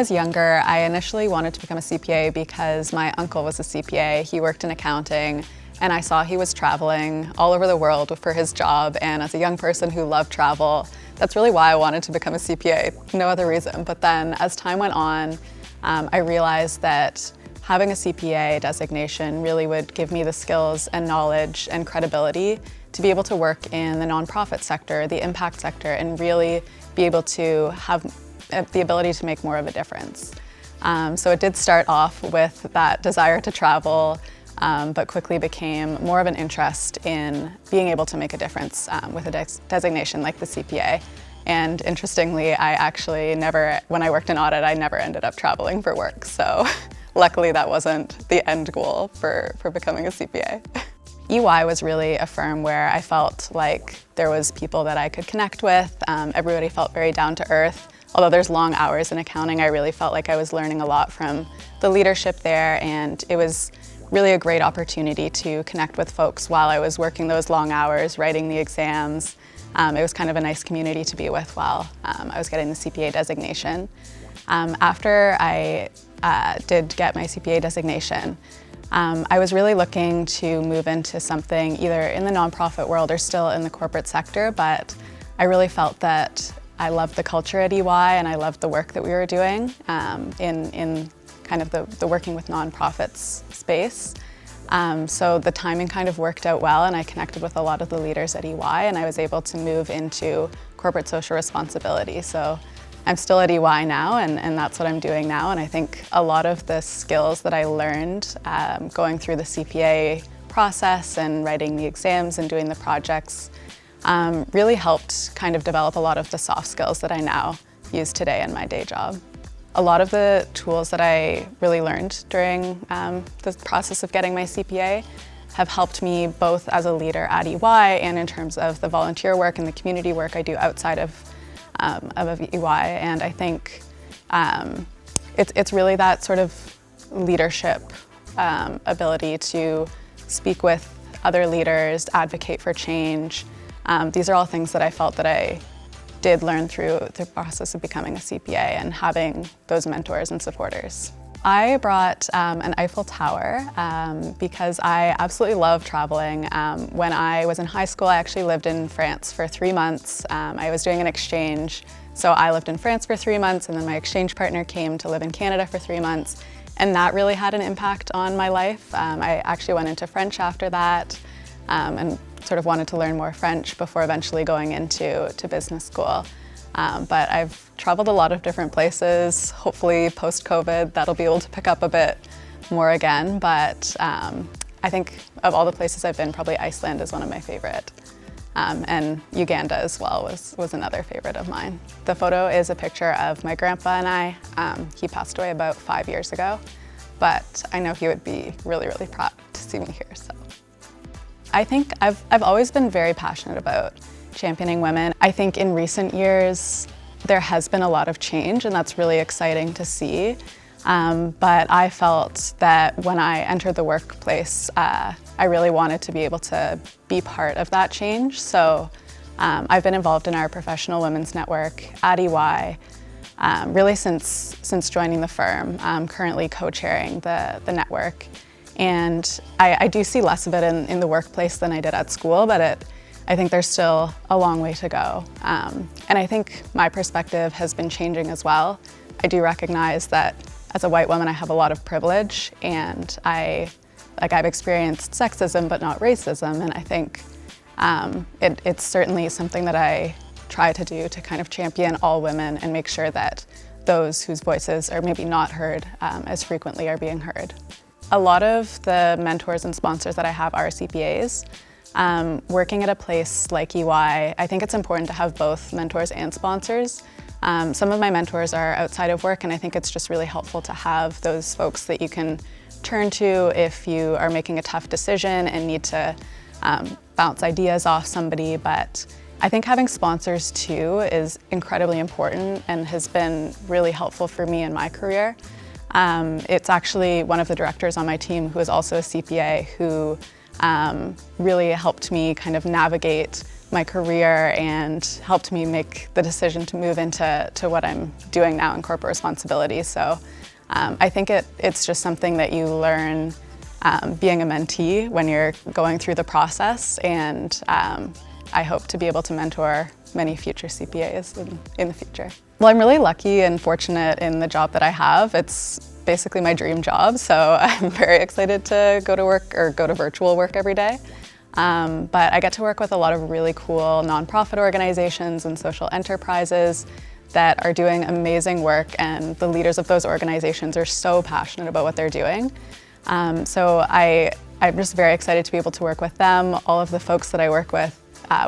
was younger, I initially wanted to become a CPA because my uncle was a CPA. He worked in accounting, and I saw he was traveling all over the world for his job, and as a young person who loved travel, that's really why I wanted to become a CPA, no other reason. But then as time went on, I realized that having a CPA designation really would give me the skills and knowledge and credibility to be able to work in the nonprofit sector, the impact sector, and really be able to have the ability to make more of a difference. So it did start off with that desire to travel, but quickly became more of an interest in being able to make a difference with a designation like the CPA. And interestingly, I actually never, when I worked in audit, I never ended up traveling for work. So luckily that wasn't the end goal for becoming a CPA. EY was really a firm where I felt like there was people that I could connect with. Everybody felt very down to earth. Although there's long hours in accounting, I really felt like I was learning a lot from the leadership there, and it was really a great opportunity to connect with folks while I was working those long hours, writing the exams. It was kind of a nice community to be with while I was getting the CPA designation. After I did get my CPA designation, I was really looking to move into something either in the nonprofit world or still in the corporate sector, but I really felt that I loved the culture at EY and I loved the work that we were doing in kind of the working with nonprofits space. So the timing kind of worked out well, and I connected with a lot of the leaders at EY, and I was able to move into corporate social responsibility. So I'm still at EY now, and that's what I'm doing now. And I think a lot of the skills that I learned going through the CPA process and writing the exams and doing the projects really helped kind of develop a lot of the soft skills that I now use today in my day job. A lot of the tools that I really learned during the process of getting my CPA have helped me both as a leader at EY and in terms of the volunteer work and the community work I do outside of EY. And I think it's really that sort of leadership ability to speak with other leaders, advocate for change. These are all things that I felt that I did learn through the process of becoming a CPA and having those mentors and supporters. I brought an Eiffel Tower because I absolutely love traveling. When I was in high school, I actually lived in France for 3 months. I was doing an exchange, so I lived in France for 3 months, and then my exchange partner came to live in Canada for 3 months, and that really had an impact on my life. I actually went into French after that, and sort of wanted to learn more French before eventually going into business school. But I've traveled a lot of different places. Hopefully post-COVID that'll be able to pick up a bit more again, but I think of all the places I've been, probably Iceland is one of my favorite. And Uganda as well was another favorite of mine. The photo is a picture of my grandpa and I. He passed away about 5 years ago, but I know he would be really, really proud to see me here. So I think I've always been very passionate about championing women. I think in recent years there has been a lot of change, and that's really exciting to see. But I felt that when I entered the workplace, I really wanted to be able to be part of that change. So I've been involved in our professional women's network at EY really since joining the firm. I'm currently co-chairing the network. And I do see less of it in the workplace than I did at school, but I think there's still a long way to go. And I think my perspective has been changing as well. I do recognize that as a white woman, I have a lot of privilege, and I've experienced sexism but not racism, and I think it's certainly something that I try to do to kind of champion all women and make sure that those whose voices are maybe not heard as frequently are being heard. A lot of the mentors and sponsors that I have are CPAs. Working at a place like EY, I think it's important to have both mentors and sponsors. Some of my mentors are outside of work, and I think it's just really helpful to have those folks that you can turn to if you are making a tough decision and need to bounce ideas off somebody. But I think having sponsors too is incredibly important and has been really helpful for me in my career. It's actually one of the directors on my team who is also a CPA who really helped me kind of navigate my career and helped me make the decision to move into what I'm doing now in corporate responsibility. So I think it's just something that you learn being a mentee when you're going through the process, and I hope to be able to mentor many future CPAs in the future. Well, I'm really lucky and fortunate in the job that I have. It's basically my dream job, so I'm very excited to go to work or go to virtual work every day. But I get to work with a lot of really cool nonprofit organizations and social enterprises that are doing amazing work, and the leaders of those organizations are so passionate about what they're doing. So I'm just very excited to be able to work with them. All of the folks that I work with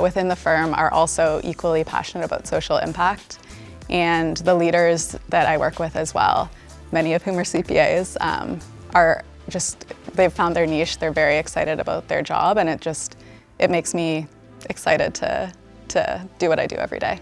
within the firm are also equally passionate about social impact. And the leaders that I work with as well, many of whom are CPAs, they've found their niche. They're very excited about their job, and it makes me excited to do what I do every day.